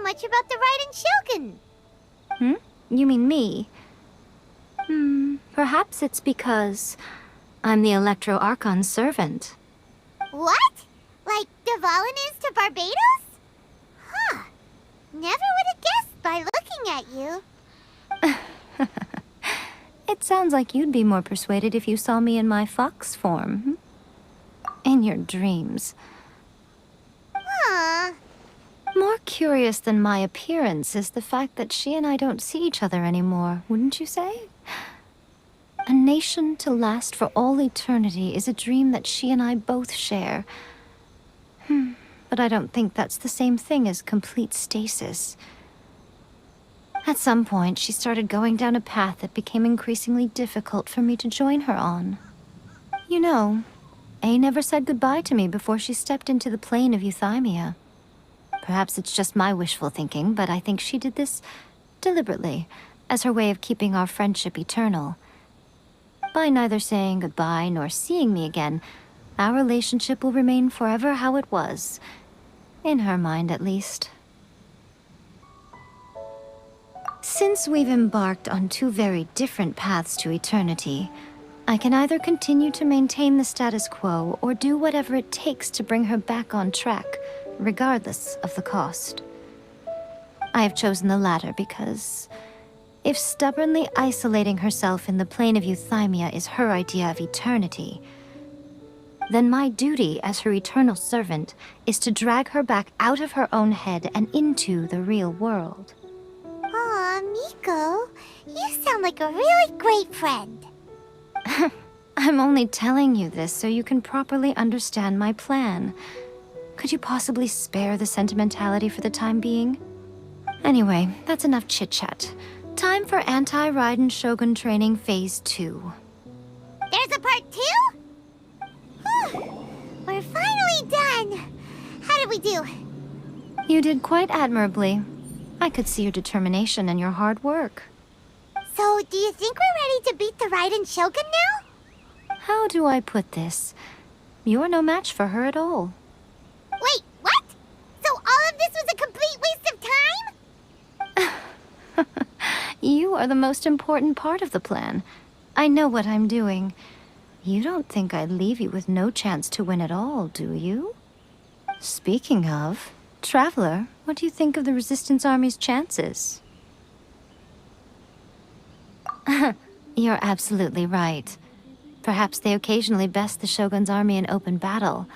much about the Raiden Shogun. You mean me? Perhaps it's because I'm the Electro Archon's servant. What? Like Dvalin is to Barbados? Huh. Never would have guessed by looking at you. It sounds like you'd be more persuaded if you saw me in my fox form. In your dreams. Huh. More curious than my appearance is the fact that she and I don't see each other anymore, wouldn't you say? A nation to last for all eternity is a dream that she and I both share. But I don't think that's the same thing as complete stasis. At some point, she started going down a path that became increasingly difficult for me to join her on. You know, A never said goodbye to me before she stepped into the plane of euthymia. Perhaps it's just my wishful thinking, but I think she did this deliberately, as her way of keeping our friendship eternal. By neither saying goodbye nor seeing me again, our relationship will remain forever how it was. In her mind, at least. Since we've embarked on two very different paths to eternity, I can either continue to maintain the status quo or do whatever it takes to bring her back on track, regardless of the cost. I have chosen the latter because if stubbornly isolating herself in the plane of euthymia is her idea of eternity, then my duty as her eternal servant is to drag her back out of her own head and into the real world. Aw, Miko, you sound like a really great friend. I'm only telling you this so you can properly understand my plan. Could you possibly spare the sentimentality for the time being? Anyway, that's enough chit-chat. Time for Anti-Raiden Shogun Training Phase 2. There's a part 2? Whew, we're finally done. How did we do? You did quite admirably. I could see your determination and your hard work. So, do you think we're ready to beat the Raiden Shogun now? How do I put this? You're no match for her at all. Wait, what? So all of this was a complete waste of time? You are the most important part of the plan. I know what I'm doing. You don't think I'd leave you with no chance to win at all, do you? Speaking of, Traveler, what do you think of the Resistance Army's chances? You're absolutely right. Perhaps they occasionally best the Shogun's army in open battle,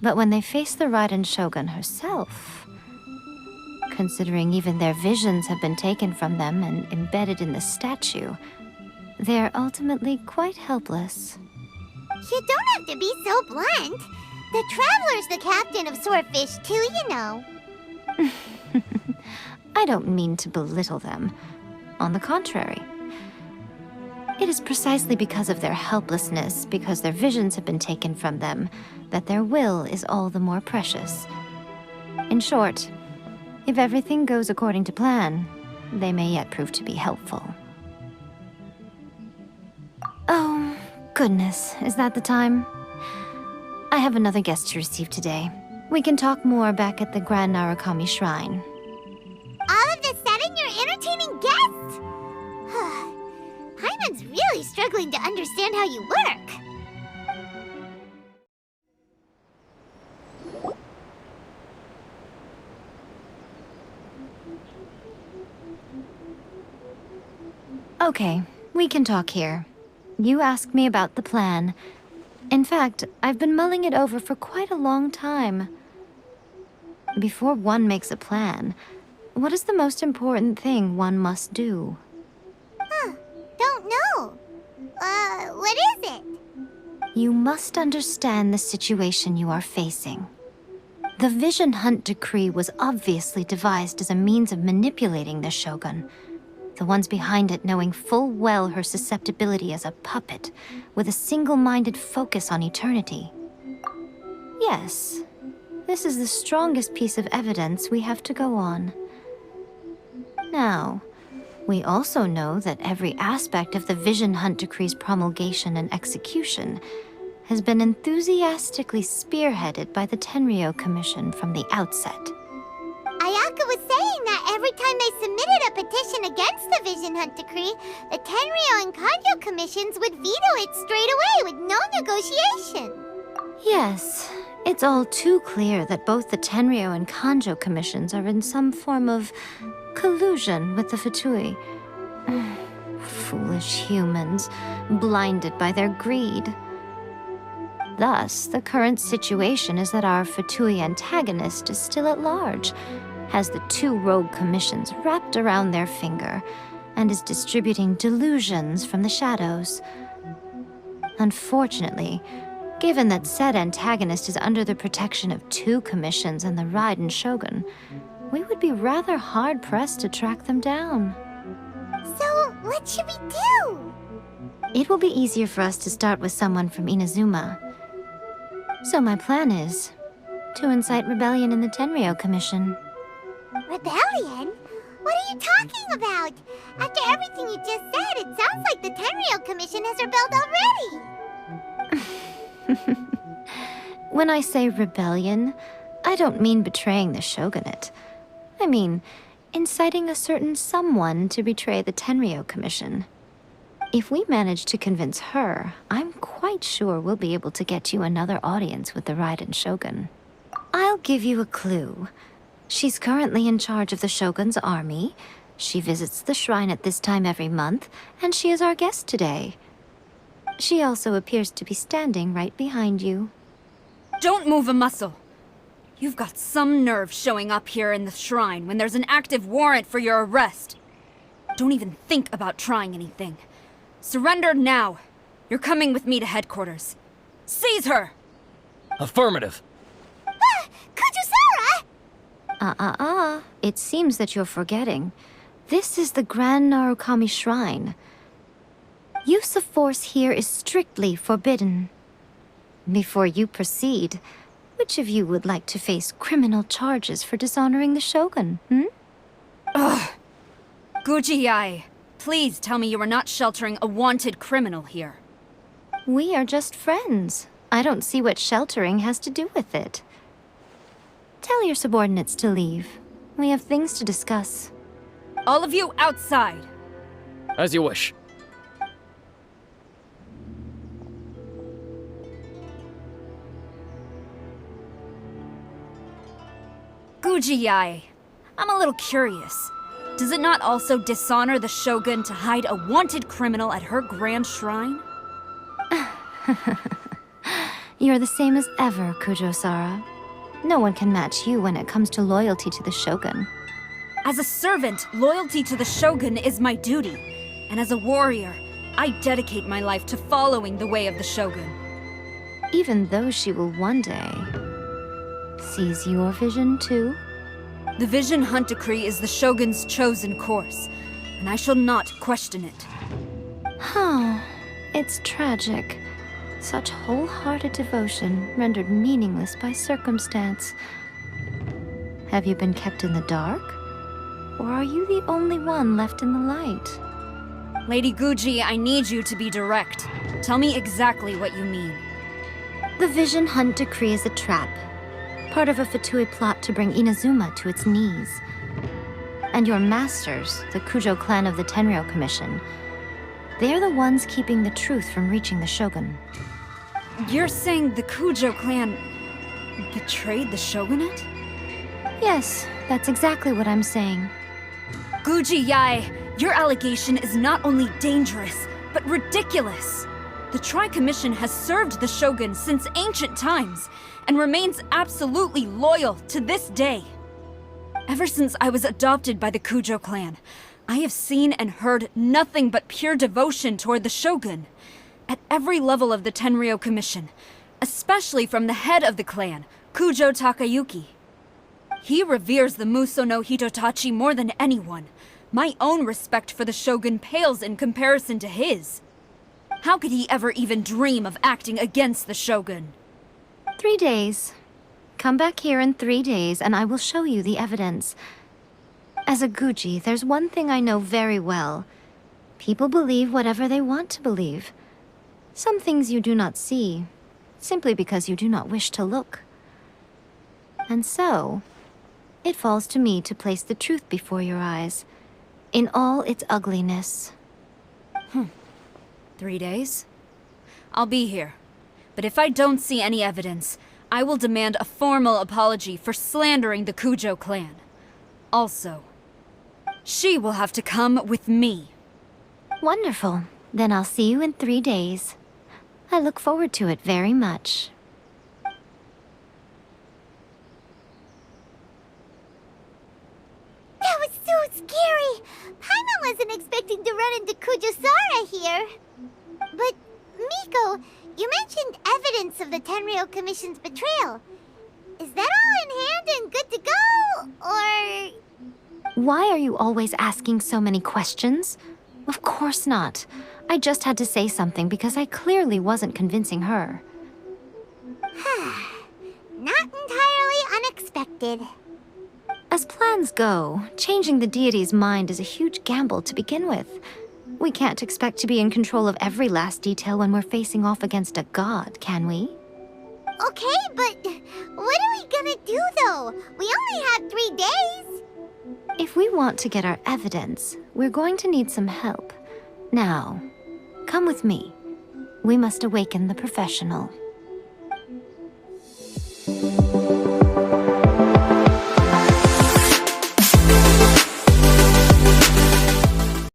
but when they face the Raiden Shogun herself, considering even their visions have been taken from them and embedded in the statue, they're ultimately quite helpless. You don't have to be so blunt. The Traveler's the captain of Swordfish too, you know. I don't mean to belittle them. On the contrary. It is precisely because of their helplessness, because their visions have been taken from them, that their will is all the more precious. In short, if everything goes according to plan, they may yet prove to be helpful. Oh, goodness, is that the time? I have another guest to receive today. We can talk more back at the Grand Narukami Shrine. All of this sudden, you're entertaining guests? Paimon's really struggling to understand how you work. Okay, we can talk here. You asked me about the plan. In fact, I've been mulling it over for quite a long time. Before one makes a plan, what is the most important thing one must do? Don't know. What is it? You must understand the situation you are facing. The Vision Hunt Decree was obviously devised as a means of manipulating the Shogun, the ones behind it knowing full well her susceptibility as a puppet, with a single-minded focus on eternity. Yes, this is the strongest piece of evidence we have to go on. Now, we also know that every aspect of the Vision Hunt Decree's promulgation and execution has been enthusiastically spearheaded by the Tenryo Commission from the outset. Ayaka was saying that every time they submitted a petition against the Vision Hunt Decree, the Tenryou and Kanjo commissions would veto it straight away with no negotiation. Yes, it's all too clear that both the Tenryou and Kanjo commissions are in some form of collusion with the Fatui. Foolish humans, blinded by their greed. Thus, the current situation is that our Fatui antagonist is still at large, has the two rogue commissions wrapped around their finger, and is distributing delusions from the shadows. Unfortunately, given that said antagonist is under the protection of two commissions and the Raiden Shogun, we would be rather hard-pressed to track them down. So, what should we do? It will be easier for us to start with someone from Inazuma. So my plan is to incite rebellion in the Tenryou Commission. Rebellion? What are you talking about? After everything you just said, it sounds like the Tenryou Commission has rebelled already. When I say rebellion, I don't mean betraying the shogunate. I mean inciting a certain someone to betray the Tenryou Commission. If we manage to convince her, I'm quite sure we'll be able to get you another audience with the Raiden Shogun. I'll give you a clue. She's currently in charge of the Shogun's army. She visits the shrine at this time every month, and she is our guest today. She also appears to be standing right behind you. Don't move a muscle. You've got some nerve showing up here in the shrine when there's an active warrant for your arrest. Don't even think about trying anything. Surrender now. You're coming with me to headquarters. Seize her! Affirmative. Kujusara! It seems that you're forgetting. This is the Grand Narukami Shrine. Use of force here is strictly forbidden. Before you proceed, which of you would like to face criminal charges for dishonoring the Shogun, Ugh! Guji-ai, please tell me you are not sheltering a wanted criminal here. We are just friends. I don't see what sheltering has to do with it. Tell your subordinates to leave. We have things to discuss. All of you outside! As you wish. Guji-ai, I'm a little curious. Does it not also dishonor the Shogun to hide a wanted criminal at her grand shrine? You're the same as ever, Kujo-sara. No one can match you when it comes to loyalty to the Shogun. As a servant, loyalty to the Shogun is my duty. And as a warrior, I dedicate my life to following the way of the Shogun. Even though she will one day seize your vision too? The Vision Hunt Decree is the Shogun's chosen course, and I shall not question it. Oh, it's tragic. Such wholehearted devotion rendered meaningless by circumstance. Have you been kept in the dark? Or are you the only one left in the light? Lady Guji, I need you to be direct. Tell me exactly what you mean. The Vision Hunt Decree is a trap. Part of a Fatui plot to bring Inazuma to its knees. And your masters, the Kujo clan of the Tenryou Commission, they're the ones keeping the truth from reaching the Shogun. You're saying the Kujo clan betrayed the Shogunate? Yes, that's exactly what I'm saying. Guji-ai, your allegation is not only dangerous, but ridiculous. The Tri-Commission has served the Shogun since ancient times, and remains absolutely loyal to this day. Ever since I was adopted by the Kujo clan, I have seen and heard nothing but pure devotion toward the Shogun. At every level of the Tenryou Commission, especially from the head of the clan, Kujo Takayuki. He reveres the Muso no Hitotachi more than anyone. My own respect for the Shogun pales in comparison to his. How could he ever even dream of acting against the Shogun? 3 days. Come back here in 3 days and I will show you the evidence. As a Guji, there's one thing I know very well. People believe whatever they want to believe. Some things you do not see, simply because you do not wish to look. And so, It falls to me to place the truth before your eyes, in all its ugliness. 3 days? I'll be here. But if I don't see any evidence, I will demand a formal apology for slandering the Kujo clan. Also, she will have to come with me. Wonderful. Then I'll see you in 3 days. I look forward to it very much. That was so scary! Paimon wasn't expecting to run into Kujosara here. But, Miko, you mentioned evidence of the Tenryou Commission's betrayal. Is that all in hand and good to go, or...? Why are you always asking so many questions? Of course not. I just had to say something because I clearly wasn't convincing her. Not entirely unexpected. As plans go, changing the deity's mind is a huge gamble to begin with. We can't expect to be in control of every last detail when we're facing off against a god, can we? Okay, but what are we gonna do, though? We only have 3 days. If we want to get our evidence, we're going to need some help. Now, come with me. We must awaken the professional.